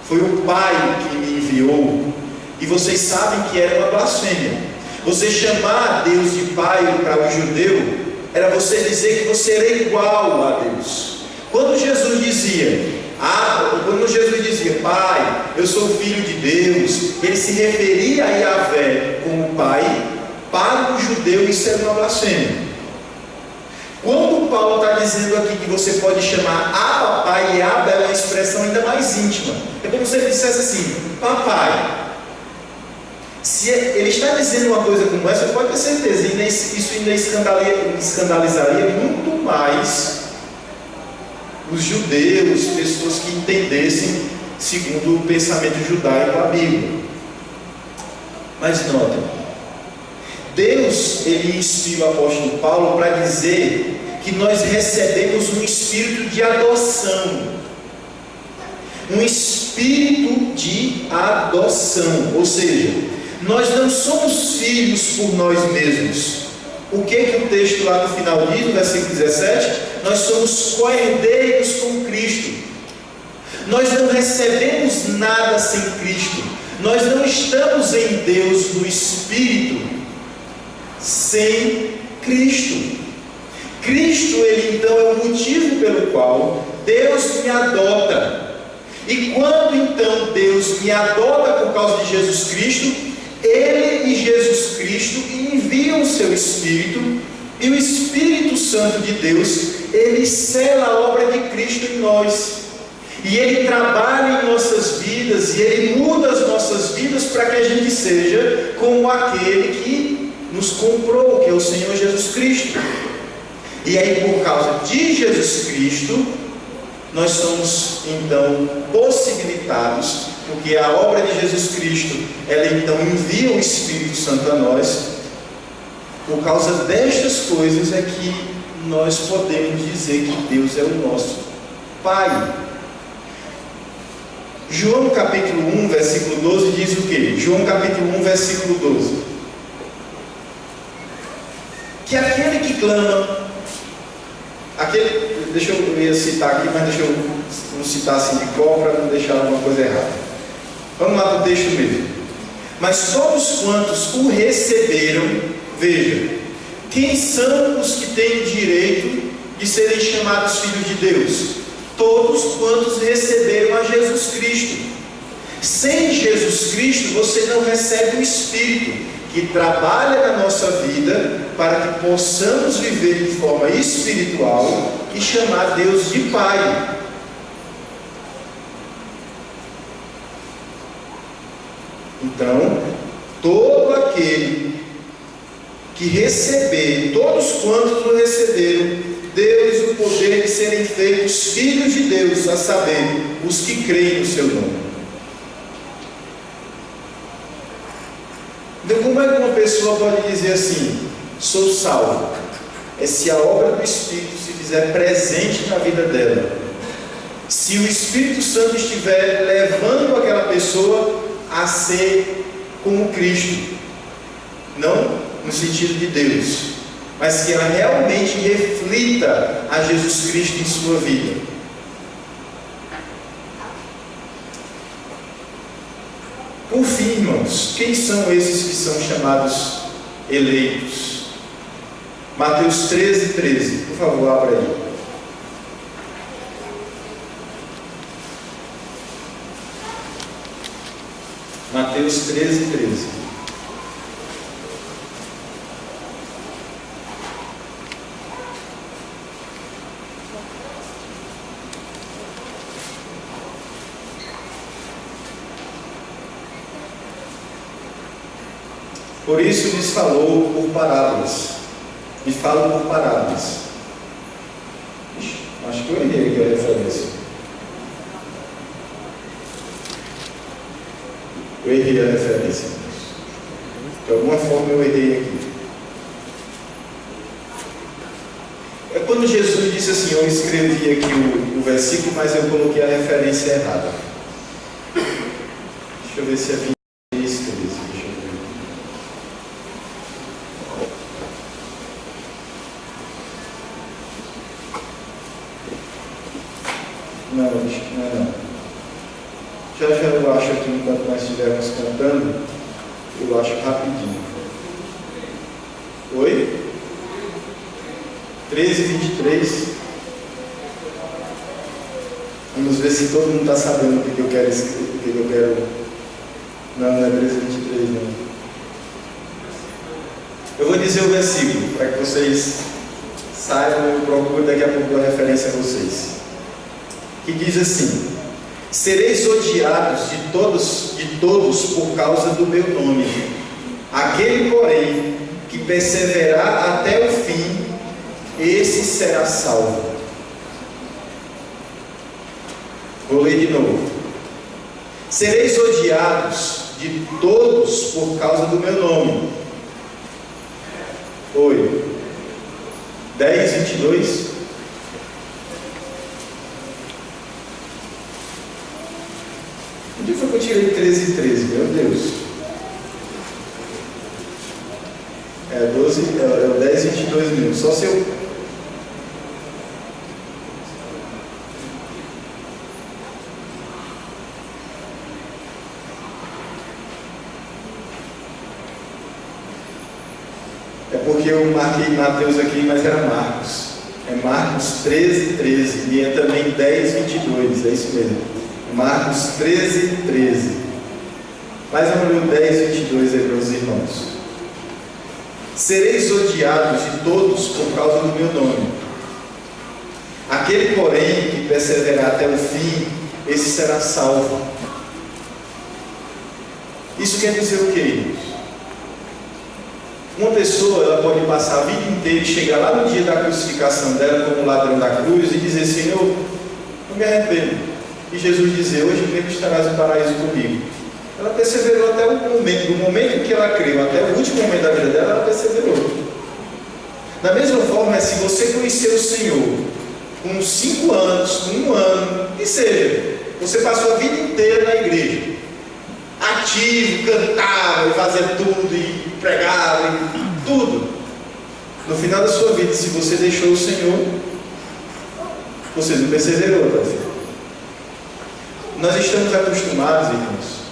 Foi o Pai que me enviou. E vocês sabem que era uma blasfêmia. Você chamar a Deus de Pai para o judeu era você dizer que você era igual a Deus. Quando Jesus dizia, Pai, eu sou filho de Deus, ele se referia a Yahvé como Pai. Para o judeu isso era uma blasfêmia. Quando Paulo está dizendo aqui que você pode chamar Abba, Pai, e Abba é uma expressão ainda mais íntima. É como se ele dissesse assim, Papai. Se ele está dizendo uma coisa como essa, pode ter certeza, isso ainda escandalizaria muito mais os judeus, pessoas que entendessem segundo o pensamento judaico a Bíblia. Mas notem, Deus, ele inspira o apóstolo Paulo para dizer que nós recebemos um espírito de adoção. Um espírito de adoção. Ou seja, nós não somos filhos por nós mesmos. O que o texto lá no final diz, no versículo 17? Nós somos co-herdeiros com Cristo. Nós não recebemos nada sem Cristo. Nós não estamos em Deus no Espírito sem Cristo. Cristo, ele então é o motivo pelo qual Deus me adota. E quando então Deus me adota por causa de Jesus Cristo, Ele e Jesus Cristo enviam o seu Espírito, e o Espírito Santo de Deus, ele sela a obra de Cristo em nós. E ele trabalha em nossas vidas, e ele muda as nossas vidas para que a gente seja como aquele que nos comprou, que é o Senhor Jesus Cristo. E aí, por causa de Jesus Cristo, nós somos então possibilitados, porque a obra de Jesus Cristo, ela então envia o Espírito Santo a nós, Por causa destas coisas é que nós podemos dizer que Deus é o nosso Pai. João capítulo 1, versículo 12 diz o quê? João capítulo 1, versículo 12. Que aquele que clama, deixa eu ia citar aqui, mas deixa eu não citar assim de cor para não deixar alguma coisa errada. Vamos lá para o texto mesmo. Mas todos quantos o receberam, veja, quem são os que têm direito de serem chamados filhos de Deus? Todos quantos receberam a Jesus Cristo. Sem Jesus Cristo você não recebe o Espírito que trabalha na nossa vida para que possamos viver de forma espiritual e chamar Deus de Pai. Então, todo aquele que receber, todos quantos o receberam, deu-lhes o poder de serem feitos filhos de Deus, a saber, os que creem no seu nome. Então, como é que uma pessoa pode dizer assim, sou salvo? É se a obra do Espírito se fizer presente na vida dela. Se o Espírito Santo estiver levando aquela pessoa a ser como Cristo, não no sentido de Deus, mas que ela realmente reflita a Jesus Cristo em sua vida. Por fim, irmãos, quem são esses que são chamados eleitos? Mateus 13, 13, por favor, abra aí. Mateus 13, 13. Por isso lhes falou por parábolas. E fala por parábolas. Acho que eu errei aqui a referência. Eu errei a referência. De alguma forma eu errei aqui. É quando Jesus disse assim, eu escrevi aqui o versículo, mas eu coloquei a referência errada. Deixa eu ver se é 23, 13. Deixa eu ver. Não, acho que não é não. Já eu acho aqui, enquanto nós estivermos cantando, eu acho rapidinho. Oi? 13, 23. Vamos ver se todo mundo está sabendo o que eu quero escrever, o que eu quero. Não, não é 13, 23 não. Eu vou dizer o versículo, para que vocês saibam, eu procuro daqui a pouco a referência a vocês. Que diz assim: sereis odiados de todos por causa do meu nome. Aquele, porém, que perseverar até o fim, esse será salvo. Vou ler de novo. Sereis odiados de todos por causa do meu nome. Oi. 10, 22. Onde foi que eu tirei 13 e 13? Meu Deus. É 12, é o 10 e 22 mesmo. Só se eu... É porque eu marquei Mateus aqui, mas era Marcos. É Marcos 13, 13. E é também 10, 22. É isso mesmo. Marcos 13, 13. Mais ou menos 10, 22 aí para os irmãos. Sereis odiados de todos por causa do meu nome. Aquele, porém, que perseverar até o fim, esse será salvo. Isso quer dizer o quê? Uma pessoa, ela pode passar a vida inteira e chegar lá no dia da crucificação dela como ladrão da cruz e dizer: Senhor, eu me arrependo. E Jesus dizer: hoje mesmo estarás no paraíso comigo. Ela perseverou até o momento, do momento em que ela creu, até o último momento da vida dela, ela perseverou. Da mesma forma, se você conhecer o Senhor com 5 anos, com 1 ano, que seja, você passou a vida inteira na igreja, ativo, cantava, e fazia tudo, e pregava, e tudo. No final da sua vida, se você deixou o Senhor, você não perseverou até o fim. Nós estamos acostumados, irmãos,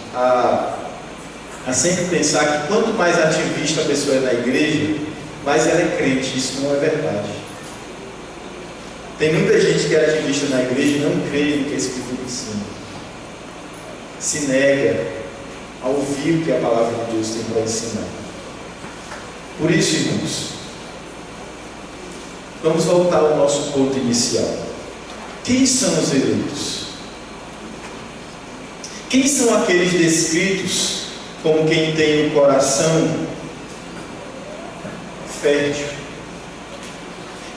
a sempre pensar que quanto mais ativista a pessoa é na igreja, mais ela é crente. Isso não é verdade. Tem muita gente que é ativista na igreja e não crê no que a Escritura ensina. Se nega a ouvir o que a palavra de Deus tem para ensinar. Por isso, irmãos, vamos voltar ao nosso ponto inicial. Quem são os eleitos? Quem são aqueles descritos como quem tem o coração fértil?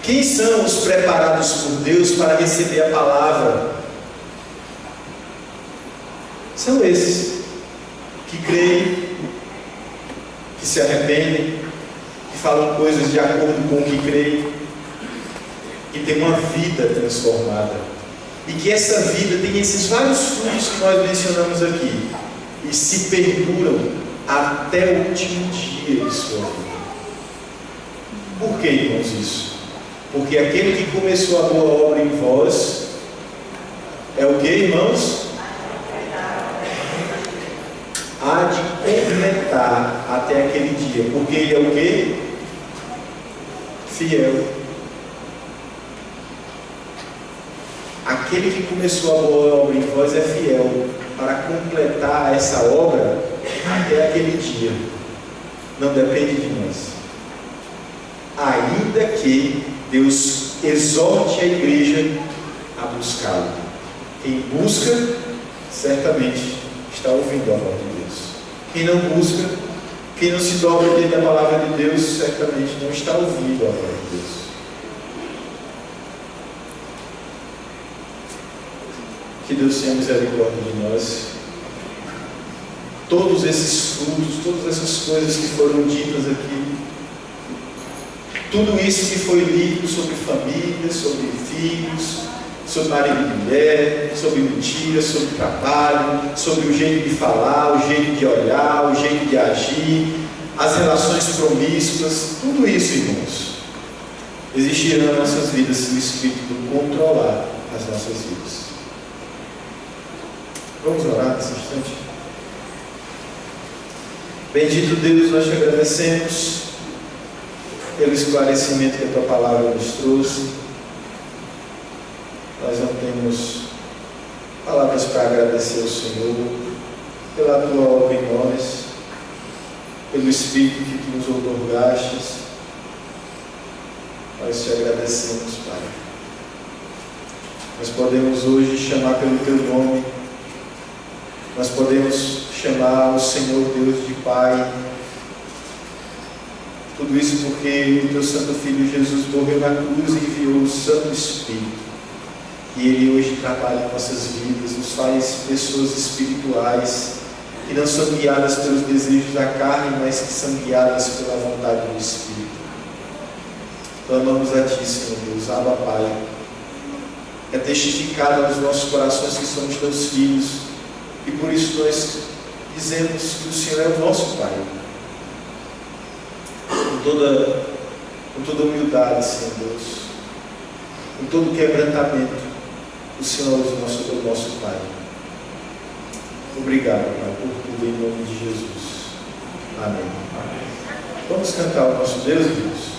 Quem são os preparados por Deus para receber a palavra? São esses que creem, que se arrependem, que falam coisas de acordo com o que creem, que tem uma vida transformada, e que essa vida tem esses vários frutos que nós mencionamos aqui, e se perduram até o último dia de sua vida. Por que, irmãos, isso? Porque aquele que começou a boa obra em vós é o que, irmãos? Há de completar até aquele dia, porque ele é o que? Fiel. Aquele que começou a boa obra em vós é fiel para completar essa obra até aquele dia. Não depende de nós. Ainda que Deus exorte a igreja a buscá-lo. Quem busca, certamente está ouvindo a voz de Deus. Quem não busca, quem não se dobra diante da palavra de Deus, certamente não está ouvindo a voz de Deus. Que Deus tenha misericórdia de nós. Todos esses frutos, todas essas coisas que foram ditas aqui, tudo isso que foi lido sobre família, sobre filhos, sobre marido e mulher, sobre mentira, sobre trabalho, sobre o jeito de falar, o jeito de olhar, o jeito de agir, as relações promíscuas, tudo isso, irmãos, existirá nas nossas vidas se o Espírito controlar as nossas vidas. Vamos orar nesse instante? Bendito Deus, nós te agradecemos pelo esclarecimento que a tua palavra nos trouxe. Nós não temos palavras para agradecer ao Senhor pela tua obra em nós, pelo Espírito que tu nos outorgaste. Nós te agradecemos, Pai. Nós podemos hoje chamar pelo teu nome, nós podemos chamar o Senhor Deus de Pai. Tudo isso porque o teu Santo Filho Jesus morreu na cruz e enviou o Santo Espírito. E Ele hoje trabalha em nossas vidas, nos faz pessoas espirituais, que não são guiadas pelos desejos da carne, mas que são guiadas pela vontade do Espírito. Clamamos a Ti, Senhor Deus, Abba Pai. É testificado aos nossos corações que somos Teus filhos, e por isso nós dizemos que o Senhor é o nosso Pai. Com toda humildade, Senhor Deus, com todo quebrantamento, o Senhor é o nosso Pai. Obrigado, Pai, por tudo, em nome de Jesus. Amém. Vamos cantar o nosso Deus, irmãos.